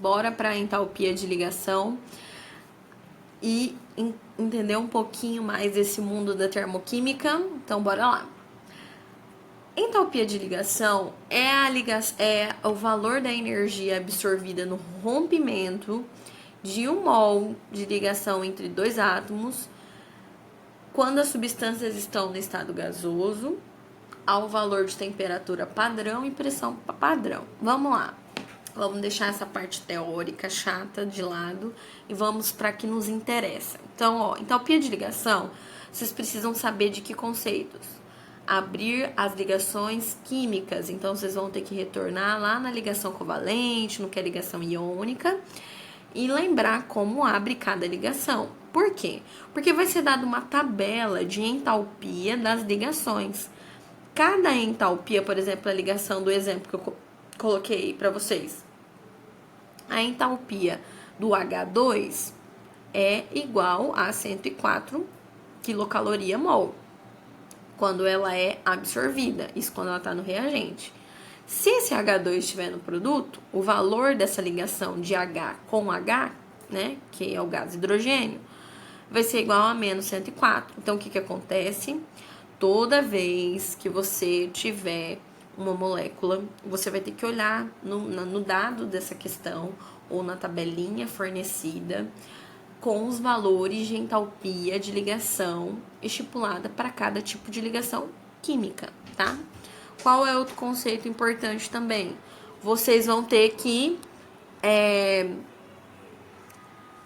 bora para a entalpia de ligação e entender um pouquinho mais desse mundo da termoquímica. Então, bora lá. Entalpia de ligação é o valor da energia absorvida no rompimento de 1 mol de ligação entre dois átomos quando as substâncias estão no estado gasoso ao valor de temperatura padrão e pressão padrão. Vamos lá. Vamos deixar essa parte teórica chata de lado e vamos para que nos interessa. Então, ó, entalpia de ligação, vocês precisam saber de que conceitos? Abrir as ligações químicas. Então, vocês vão ter que retornar lá na ligação covalente, no que é ligação iônica, e lembrar como abre cada ligação. Por quê? Porque vai ser dada uma tabela de entalpia das ligações. Cada entalpia, por exemplo, a ligação do exemplo que eu coloquei para vocês, a entalpia do H2 é igual a 104 quilocaloria-mol quando ela é absorvida, isso quando ela está no reagente. Se esse H2 estiver no produto, o valor dessa ligação de H com H, né, que é o gás hidrogênio, vai ser igual a menos 104. Então, o que acontece? Toda vez que você tiver uma molécula, você vai ter que olhar no dado dessa questão ou na tabelinha fornecida com os valores de entalpia de ligação estipulada para cada tipo de ligação química, tá? Qual é outro conceito importante também? Vocês vão ter que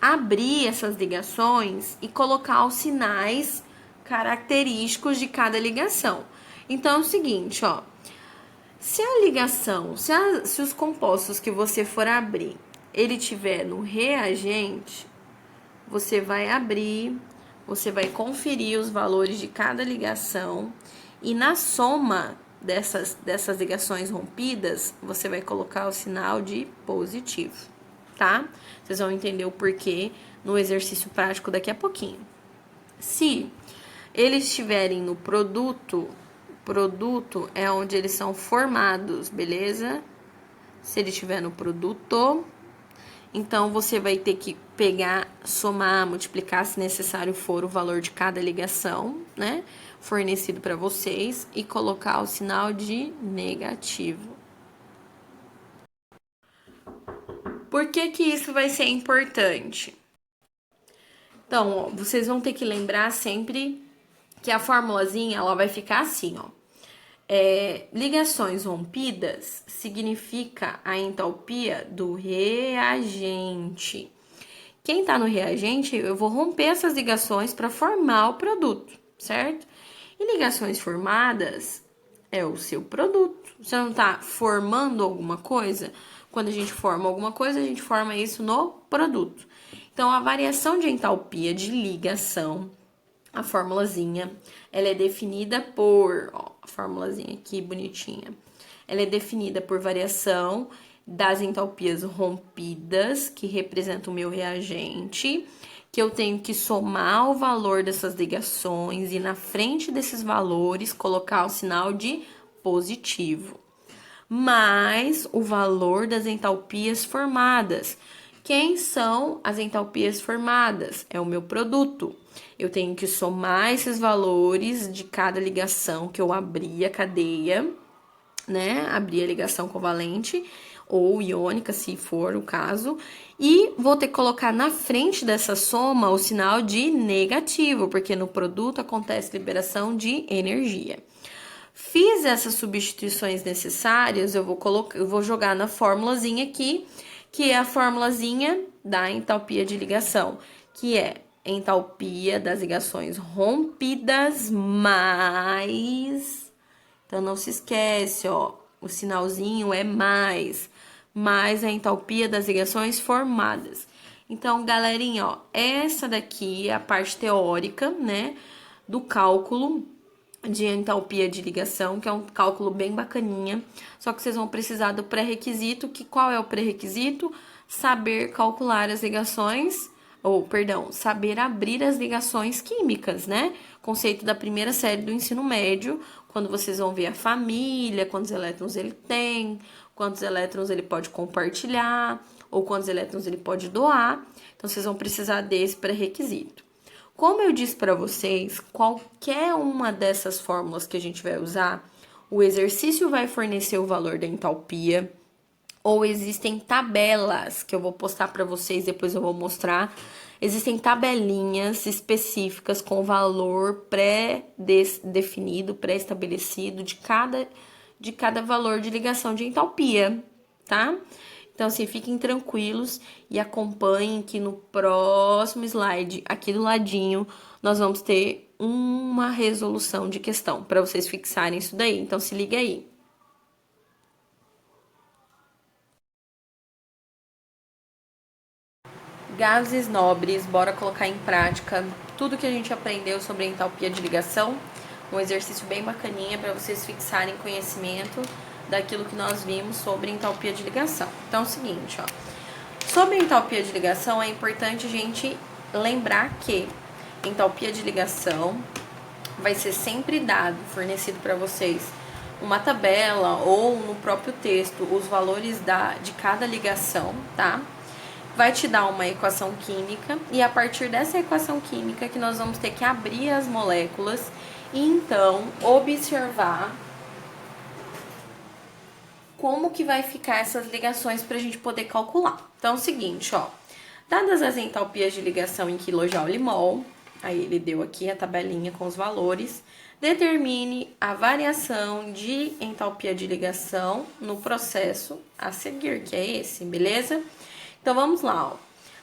abrir essas ligações e colocar os sinais característicos de cada ligação. Então é o seguinte, ó. Se a ligação, se os compostos que você for abrir, ele tiver no reagente, você vai abrir, você vai conferir os valores de cada ligação e na soma dessas ligações rompidas, você vai colocar o sinal de positivo, tá? Vocês vão entender o porquê no exercício prático daqui a pouquinho. Se eles estiverem no produto é onde eles são formados, beleza? Se ele estiver no produto, então você vai ter que pegar, somar, multiplicar, se necessário for, o valor de cada ligação, né? Fornecido para vocês e colocar o sinal de negativo. Por que isso vai ser importante? Então, ó, vocês vão ter que lembrar sempre que a formulazinha ela vai ficar assim, ó. Ligações rompidas significa a entalpia do reagente. Quem tá no reagente, eu vou romper essas ligações para formar o produto, certo? E ligações formadas é o seu produto. Você não tá formando alguma coisa? Quando a gente forma alguma coisa, a gente forma isso no produto. Então, a variação de entalpia de ligação, a formulazinha, ela é definida por, ó, a formulazinha aqui bonitinha. Ela é definida por variação das entalpias rompidas, que representam o meu reagente, que eu tenho que somar o valor dessas ligações e na frente desses valores colocar o sinal de positivo. Mais o valor das entalpias formadas. Quem são as entalpias formadas? É o meu produto. Eu tenho que somar esses valores de cada ligação que eu abri a cadeia, né? Abrir a ligação covalente ou iônica, se for o caso, e vou ter que colocar na frente dessa soma o sinal de negativo, porque no produto acontece liberação de energia. Fiz essas substituições necessárias, eu vou jogar na formulazinha aqui, que é a formulazinha da entalpia de ligação, que é entalpia das ligações rompidas mais... Então, não se esquece, ó, o sinalzinho é mais a entalpia das ligações formadas. Então, galerinha, ó, essa daqui é a parte teórica, né, do cálculo de entalpia de ligação, que é um cálculo bem bacaninha, só que vocês vão precisar do pré-requisito, que qual é o pré-requisito? Saber calcular as ligações, saber abrir as ligações químicas, né? Conceito da primeira série do ensino médio, quando vocês vão ver a família, quantos elétrons ele tem, quantos elétrons ele pode compartilhar, ou quantos elétrons ele pode doar. Então, vocês vão precisar desse pré-requisito. Como eu disse para vocês, qualquer uma dessas fórmulas que a gente vai usar, o exercício vai fornecer o valor da entalpia, ou existem tabelas que eu vou postar para vocês, depois eu vou mostrar. Existem tabelinhas específicas com valor pré-definido, pré-estabelecido de cada valor de ligação de entalpia, tá? Então, assim, fiquem tranquilos e acompanhem que no próximo slide, aqui do ladinho, nós vamos ter uma resolução de questão para vocês fixarem isso daí. Então, se liga aí. Gases nobres, bora colocar em prática tudo que a gente aprendeu sobre a entalpia de ligação. Um exercício bem bacaninha para vocês fixarem conhecimento daquilo que nós vimos sobre entalpia de ligação. Então é o seguinte, ó. Sobre entalpia de ligação, é importante a gente lembrar que entalpia de ligação vai ser sempre dado, fornecido para vocês uma tabela ou no próprio texto os valores de cada ligação, tá? Vai te dar uma equação química e a partir dessa equação química que nós vamos ter que abrir as moléculas e então observar como que vai ficar essas ligações para a gente poder calcular. Então é o seguinte, ó, dadas as entalpias de ligação em kJ/mol, aí ele deu aqui a tabelinha com os valores, determine a variação de entalpia de ligação no processo a seguir, que é esse, beleza? Então, vamos lá, ó.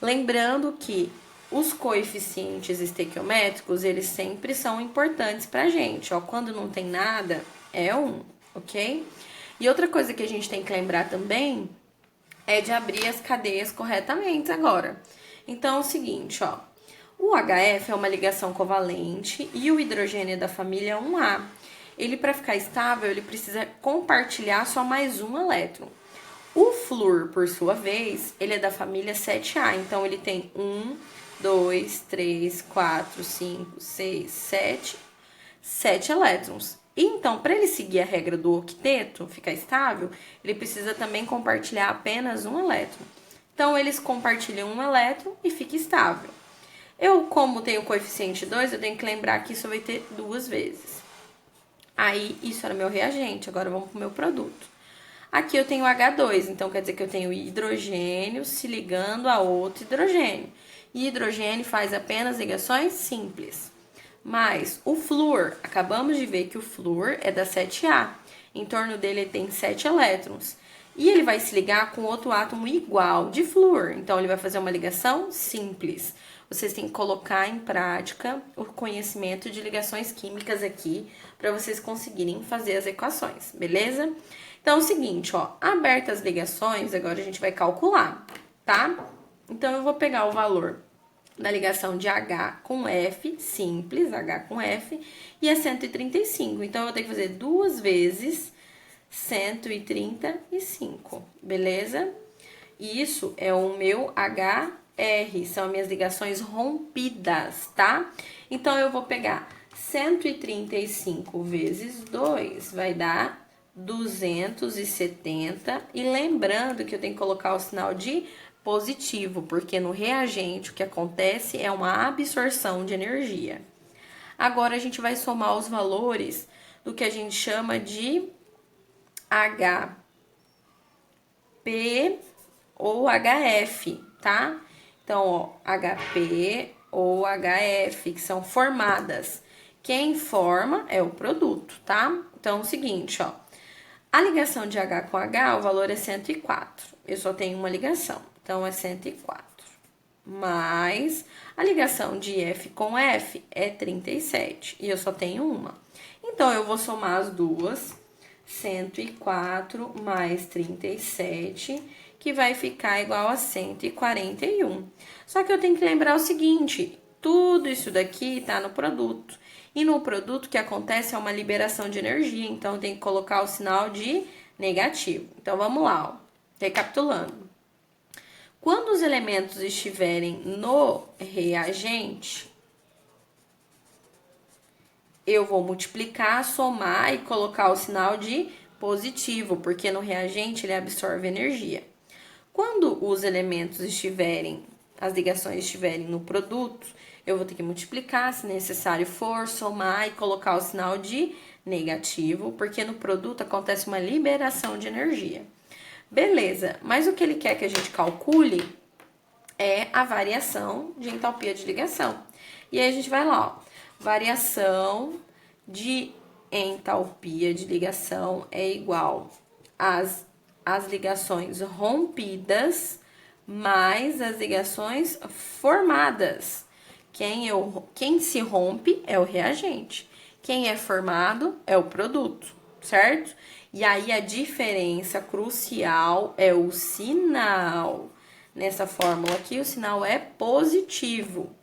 Lembrando que os coeficientes estequiométricos, eles sempre são importantes pra gente, ó. Quando não tem nada, é 1, ok? E outra coisa que a gente tem que lembrar também é de abrir as cadeias corretamente agora. Então, é o seguinte, ó. O HF é uma ligação covalente e o hidrogênio é da família 1A. Ele, para ficar estável, ele precisa compartilhar só mais um elétron. O flúor, por sua vez, ele é da família 7A, então ele tem 1, 2, 3, 4, 5, 6, 7 elétrons. E então, para ele seguir a regra do octeto, ficar estável, ele precisa também compartilhar apenas um elétron. Então, eles compartilham um elétron e fica estável. Eu, como tenho o coeficiente 2, eu tenho que lembrar que isso vai ter 2 vezes. Aí, isso era meu reagente, agora vamos para o meu produto. Aqui eu tenho H2, então quer dizer que eu tenho hidrogênio se ligando a outro hidrogênio. E hidrogênio faz apenas ligações simples. Mas o flúor, acabamos de ver que o flúor é da 7A. Em torno dele tem 7 elétrons. E ele vai se ligar com outro átomo igual de flúor. Então ele vai fazer uma ligação simples. Vocês têm que colocar em prática o conhecimento de ligações químicas aqui para vocês conseguirem fazer as equações, beleza? Então, é o seguinte, ó, abertas as ligações, agora a gente vai calcular, tá? Então, eu vou pegar o valor da ligação de H com F, simples, H com F, e é 135. Então, eu vou ter que fazer 2 vezes 135, beleza? Isso é o meu HR, são minhas ligações rompidas, tá? Então, eu vou pegar 135 vezes 2, vai dar 270, e lembrando que eu tenho que colocar o sinal de positivo, porque no reagente o que acontece é uma absorção de energia. Agora a gente vai somar os valores do que a gente chama de HP ou HF, tá? Então, ó, HP ou HF, que são formadas. Quem forma é o produto, tá? Então, é o seguinte, ó. A ligação de H com H, o valor é 104. Eu só tenho uma ligação, então é 104. Mais a ligação de F com F é 37, e eu só tenho uma. Então, eu vou somar as duas, 104 mais 37, que vai ficar igual a 141. Só que eu tenho que lembrar o seguinte, tudo isso daqui tá no produto. E no produto, o que acontece é uma liberação de energia, então tem que colocar o sinal de negativo. Então, vamos lá, ó. Recapitulando. Quando os elementos estiverem no reagente, eu vou multiplicar, somar e colocar o sinal de positivo, porque no reagente ele absorve energia. Quando os elementos estiverem, as ligações estiverem no produto, eu vou ter que multiplicar, se necessário for, somar e colocar o sinal de negativo, porque no produto acontece uma liberação de energia. Beleza, mas o que ele quer que a gente calcule é a variação de entalpia de ligação. E aí a gente vai lá, ó, variação de entalpia de ligação é igual às ligações rompidas mais as ligações formadas. Quem se rompe é o reagente. Quem é formado é o produto, certo? E aí a diferença crucial é o sinal. Nessa fórmula aqui, o sinal é positivo.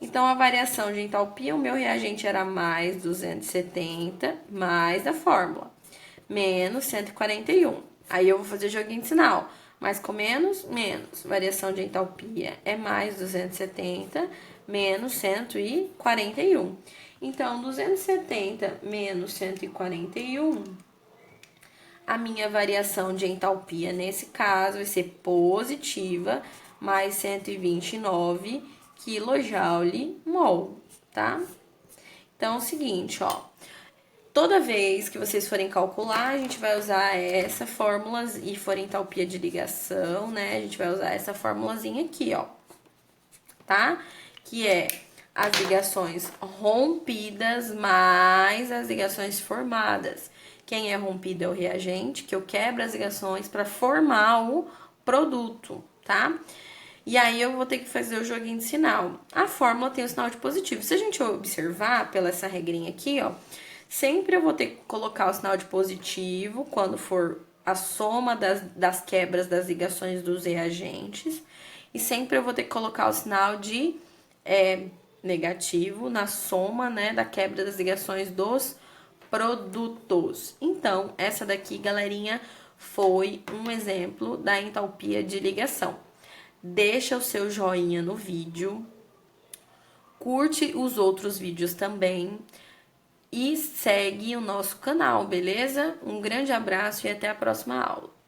Então, a variação de entalpia, o meu reagente era mais 270, mais a fórmula, menos 141. Aí eu vou fazer joguinho de sinal. Mais com menos, menos. Variação de entalpia é mais 270, menos 141. Então, 270 menos 141, a minha variação de entalpia, nesse caso, vai ser positiva, mais 129 kJ/mol, tá? Então, é o seguinte, ó. Toda vez que vocês forem calcular, a gente vai usar essa fórmula e for entalpia de ligação, né? A gente vai usar essa formulazinha aqui, ó, tá? Que é as ligações rompidas mais as ligações formadas. Quem é rompido é o reagente, que eu quebro as ligações para formar o produto, tá? E aí eu vou ter que fazer o joguinho de sinal. A fórmula tem o sinal de positivo. Se a gente observar pela essa regrinha aqui, ó, sempre eu vou ter que colocar o sinal de positivo quando for a soma das quebras das ligações dos reagentes. E sempre eu vou ter que colocar o sinal de negativo na soma, né, da quebra das ligações dos produtos. Então, essa daqui, galerinha, foi um exemplo da entalpia de ligação. Deixa o seu joinha no vídeo, curte os outros vídeos também e segue o nosso canal, beleza? Um grande abraço e até a próxima aula.